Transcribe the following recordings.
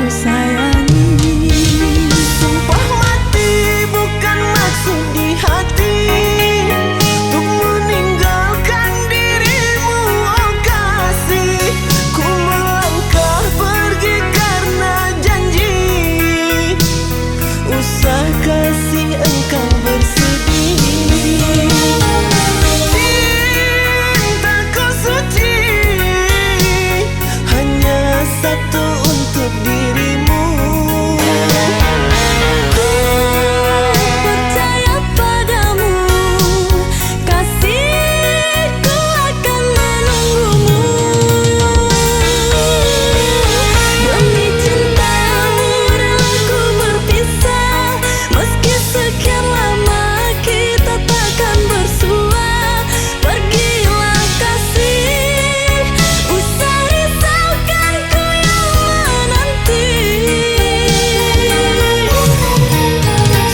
sayangi. Sumpah mati bukan maksud di hati untuk meninggalkan dirimu, oh kasih. Ku melangkah pergi karena janji, usah kasih engkau bersedih. Cintaku suci hanya satu untuk dirimu. Ku percaya padamu, kasihku akan menunggumu. Demi cintamu rela ku berpisah, meski sekian lama kita takkan bersua. Pergilah kasih, usah risaukan ku yang menanti.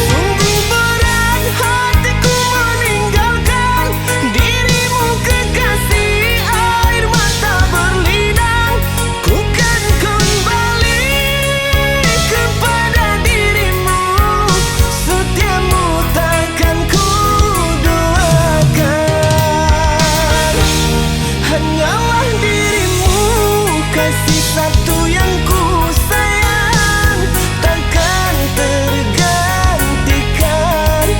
Sungguh berat hatiku meninggalkan dirimu kekasih. Air mata berlinang, ku kan kembali kepada dirimu. Setiamu takkan ku duakan, hanyalah dirimu, kasih satu yang ku sayang, takkan tergantikan.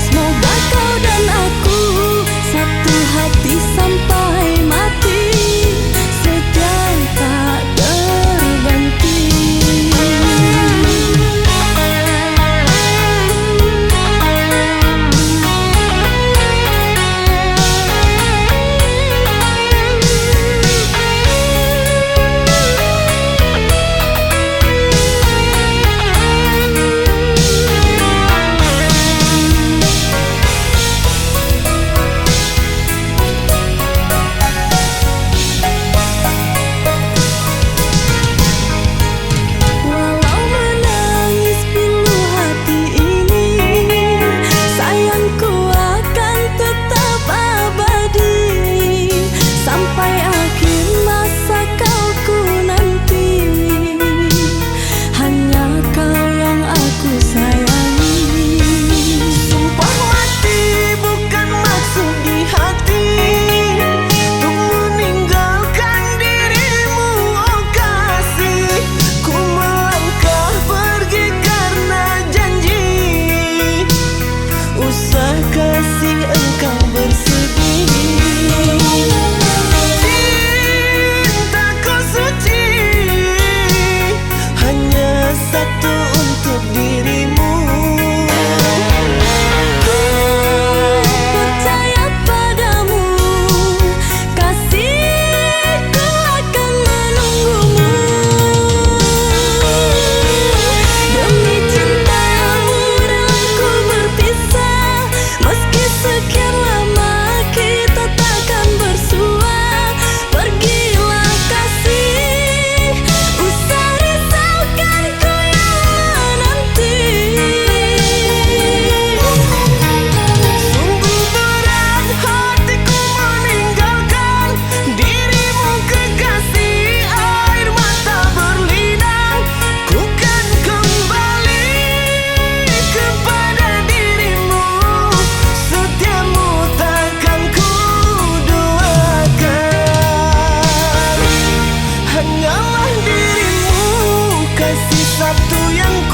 Semoga kau dan aku satu hati sampai mati, setia tak terganti. Walau menangis pilu hati ini, sayangku akan tetap abadi sampai akhir masa kau ku nanti. Hanya kau yang aku sayangi. Sumpah mati bukan maksud di hati untuk meninggalkan dirimu, oh kasih. Ku melangkah pergi karena janji, usah kasih engkau bersedih. Cintaku suci hanya satu untuk dirimu. Ku percaya padamu, kasihku akan menunggumu. Demi cintamu rela ku berpisah, meski sekian lama kita takkan bersua. Pergilah kasih, usah risaukan ku yang menanti. Sungguh berat hatiku meninggalkan dirimu kekasih. Air mata berlinang, ku kan kembali kepada dirimu. Setiamu takkan ku duakan, hanyalah dirimu, kasih satu yang ku